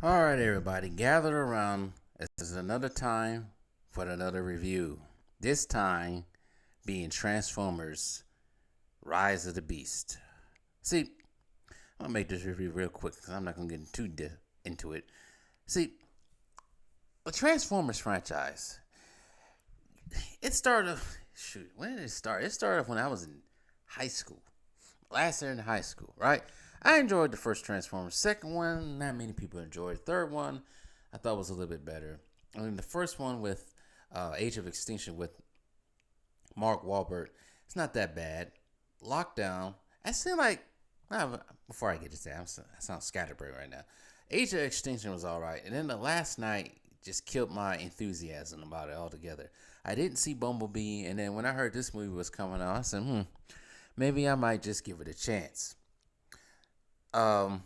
All right, everybody, gathered around. This is another time for another review. This time being Transformers Rise of the Beast. See, I'm gonna make this review real quick because I'm not gonna get into it. See, the Transformers franchise, it started. Shoot, when did it start? It started when I was in high school. Last year in high school, right? I enjoyed the first Transformers. Second one, not many people enjoyed. Third one, I thought was a little bit better. I mean, the first one with Age of Extinction with Mark Wahlberg, it's not that bad. Lockdown, I seem like before I get to that, I sound scatterbrained right now. Age of Extinction was all right, and then the last night just killed my enthusiasm about it altogether. I didn't see Bumblebee, and then when I heard this movie was coming out, I said, maybe I might just give it a chance. Um,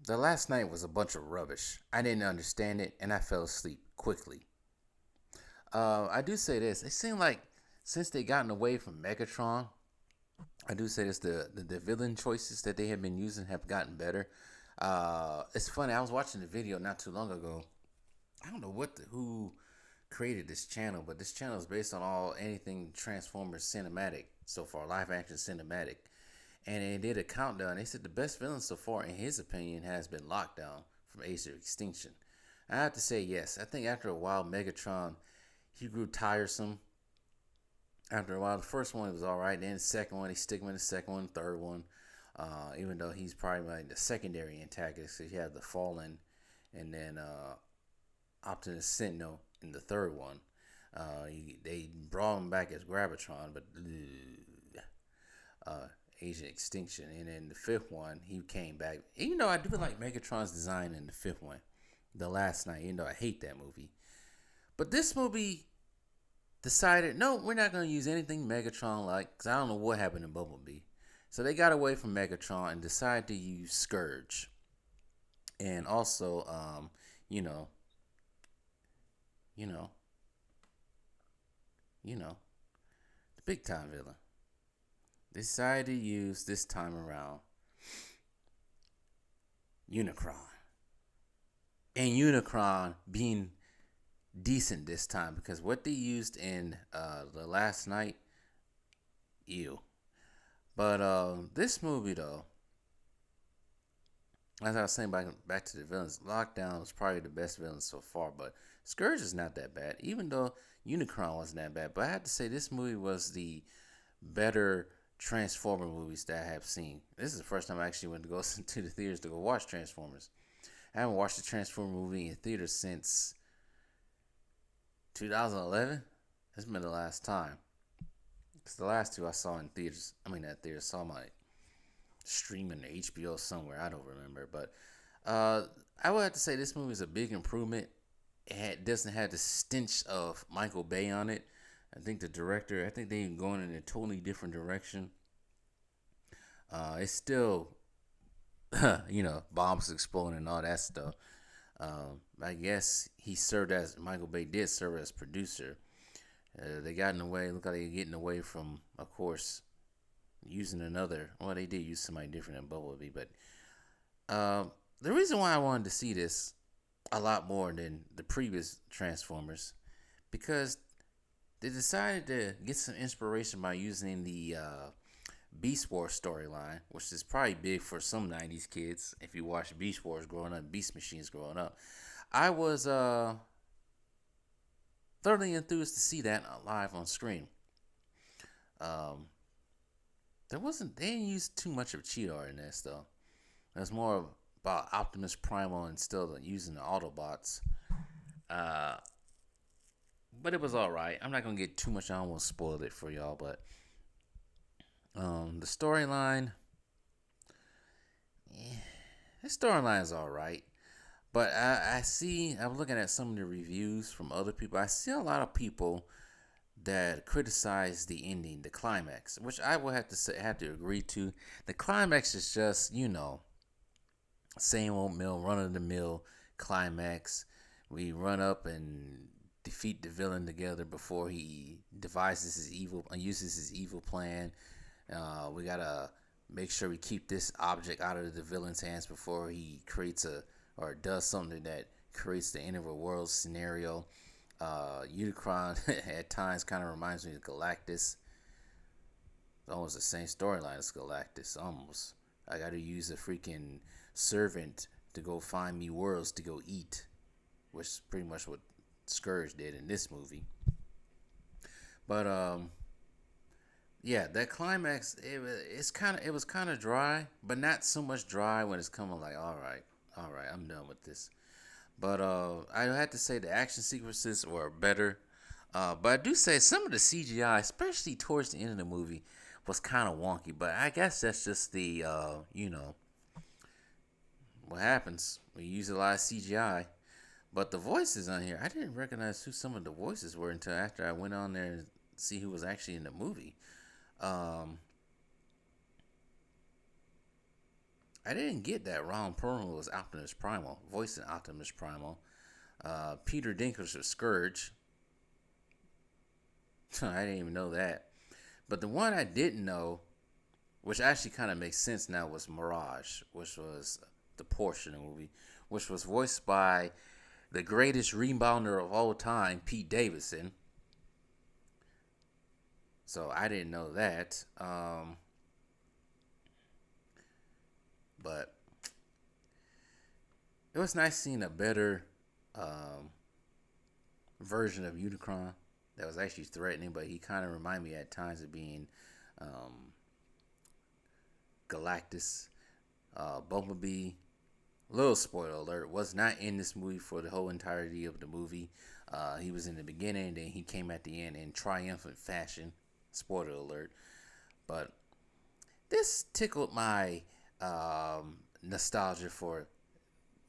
the last night was a bunch of rubbish. I didn't understand it, and I fell asleep quickly. I do say this: it seemed like since they gotten away from Megatron, I do say this: the villain choices that they have been using have gotten better. It's funny. I was watching the video not too long ago. I don't know who created this channel, but this channel is based on all anything Transformers cinematic so far, live action cinematic. And they did a countdown. They said the best villain so far, in his opinion, has been Lockdown from Age of Extinction. I have to say yes. I think after a while, Megatron he grew tiresome. After a while, the first one was all right. Then the second one, he stick with the second one, third one. Even though he's probably like the secondary antagonist, because you have the Fallen, and then Optimus Sentinel in the third one. They brought him back as Gravitron, but uh, Asian Extinction. And then the fifth one, he came back. Even though I do like Megatron's design in the fifth one, the last night, even though I hate that movie. But this movie decided, no, we're not going to use anything Megatron like, because I don't know what happened in Bumblebee. So they got away from Megatron and decided to use Scourge. And also, you know, you know, the big time villain. They decided to use this time around Unicron. And Unicron being decent this time because what they used in the last night, ew. But this movie though, as I was saying back to the villains, Lockdown was probably the best villain so far. But Scourge is not that bad, even though Unicron wasn't that bad. But I have to say this movie was the better Transformer movies that I have seen. This is the first time I actually went to go to the theaters to go watch Transformers. I haven't watched a Transformer movie in theaters since 2011. That's been the last time. Because the last two I saw in theaters, not theaters, saw my streaming HBO somewhere. I don't remember. But I would have to say this movie is a big improvement. Doesn't have the stench of Michael Bay on it. I think the director, I think they're going in a totally different direction. It's still, bombs exploding and all that stuff. I guess Michael Bay did serve as producer. They got in the way. Look like they're getting away from, of course, using another. Well, they did use somebody different than Bumblebee, but the reason why I wanted to see this a lot more than the previous Transformers, because they decided to get some inspiration by using the Beast Wars storyline, which is probably big for some '90s kids. If you watch Beast Wars growing up, Beast Machines growing up, I was thoroughly enthused to see that live on screen. Um, they didn't use too much of Cheetor in this though. It was more about Optimus Primal and still using the Autobots. Uh, but it was all right. I'm not gonna get too much. I don't want to spoil it for y'all, but the storyline, yeah, the storyline is all right. But I'm looking at some of the reviews from other people. I see a lot of people that criticize the ending, the climax, which I will have to agree to. The climax is just, same old run of the mill climax. We run up and defeat the villain together before he uses his evil plan. We gotta make sure we keep this object out of the villain's hands before he creates a or does something that creates the end of a world scenario. Unicron at times kind of reminds me of Galactus. It's almost the same storyline as Galactus. Almost. I got to use a freaking servant to go find me worlds to go eat, which is pretty much what Scourge did in this movie. But yeah, that climax it was kind of dry, but not so much dry when it's coming like all right, I'm done with this. But I had to say the action sequences were better. But I do say some of the CGI, especially towards the end of the movie, was kind of wonky. But I guess that's just the what happens when you use a lot of CGI. But the voices on here, I didn't recognize who some of the voices were until after I went on there and see who was actually in the movie. Um, I didn't get that Ron Perlman was Optimus Primal, voicing Optimus Primal. Peter Dinklage was Scourge. I didn't even know that. But the one I didn't know, which actually kind of makes sense now, was Mirage, which was the portion of the movie, which was voiced by the greatest rebounder of all time, Pete Davidson. So I didn't know that. But it was nice seeing a better um, version of Unicron that was actually threatening, but he kind of reminded me at times of being um, Galactus. Bumblebee, little spoiler alert, was not in this movie for the whole entirety of the movie. He was in the beginning, and then he came at the end in triumphant fashion. Spoiler alert. But this tickled my nostalgia for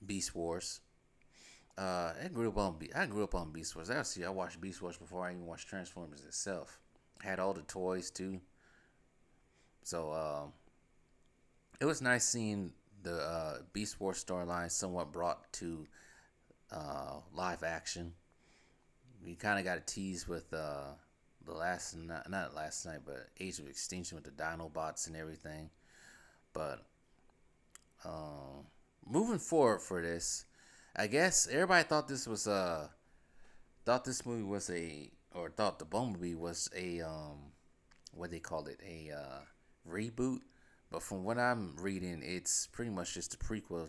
Beast Wars. I grew up on Beast Wars. Actually, I watched Beast Wars before I even watched Transformers itself. Had all the toys too. So it was nice seeing the Beast Wars storyline somewhat brought to live action. We kind of got a tease with the last not last night, but Age of Extinction with the Dinobots and everything. But moving forward for this, I guess everybody thought this movie was thought the Bumblebee was a what they call it, a reboot. But from what I'm reading, it's pretty much just a prequel,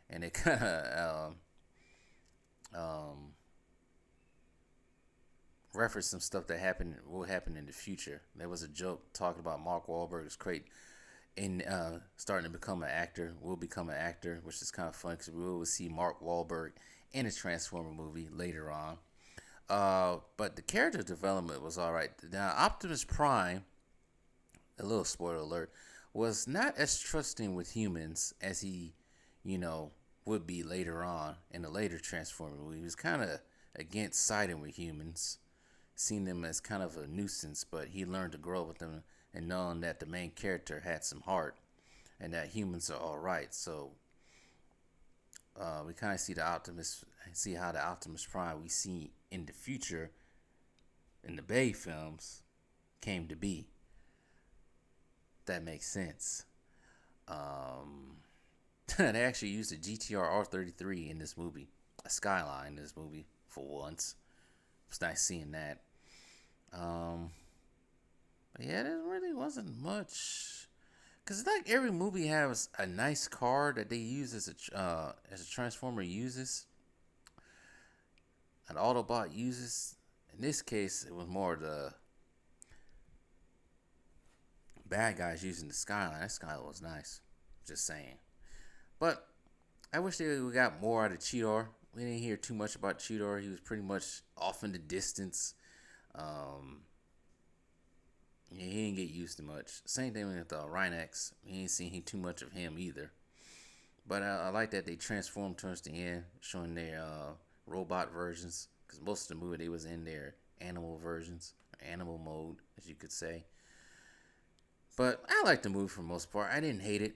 and it kind of referenced some stuff that will happen in the future. There was a joke talking about Mark Wahlberg's great in starting to become an actor, will become an actor, which is kind of fun because we will see Mark Wahlberg in a Transformer movie later on. But the character development was all right. Now, Optimus Prime, a little spoiler alert, was not as trusting with humans as he, would be later on in a later Transformer movie. He was kind of against siding with humans, seeing them as kind of a nuisance, but he learned to grow with them and knowing that the main character had some heart and that humans are all right. So we kind of see how the Optimus Prime we see in the future in the Bay films came to be. That makes sense. They actually used a GTR R33 in this movie, a Skyline in this movie for once. It's nice seeing that. But yeah, there really wasn't much. Cause like every movie has a nice car that they use as a Transformer uses, an Autobot uses. In this case, it was more the bad guys using the Skyline. That Skyline was nice. Just saying. But I wish we got more out of Cheetor. We didn't hear too much about Cheetor. He was pretty much off in the distance. Yeah, he didn't get used to much. Same thing with Rhinox. We ain't seen too much of him either. But I like that they transformed towards the end, showing their robot versions. Because most of the movie they was in their animal versions, or animal mode, as you could say. But I liked the movie for the most part. I didn't hate it.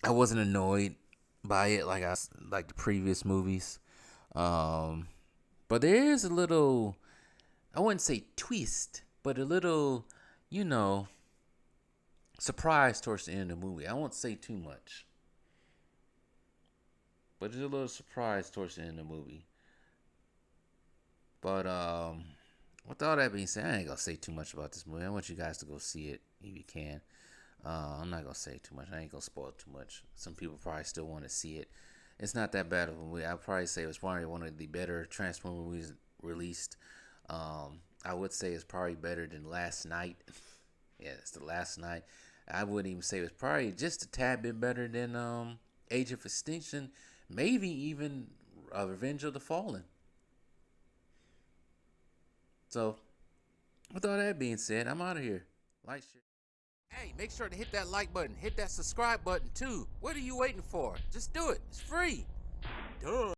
I wasn't annoyed by it like the previous movies. But there is a little, I wouldn't say twist, but a little, surprise towards the end of the movie. I won't say too much. but it's a little surprise towards the end of the movie. But with all that being said, I ain't gonna say too much about this movie. I want you guys to go see it if you can. I'm not gonna say too much. I ain't gonna spoil too much. Some people probably still want to see it. It's not that bad of a movie. I'd probably say it was probably one of the better Transformers movies released. I would say it's probably better than Last Night. Yeah, it's the Last Night. I wouldn't even say it was probably just a tad bit better than Age of Extinction. Maybe even Revenge of the Fallen. So, with all that being said, I'm out of here. Like, share. Hey, make sure to hit that like button. Hit that subscribe button too. What are you waiting for? Just do it. It's free. Duh.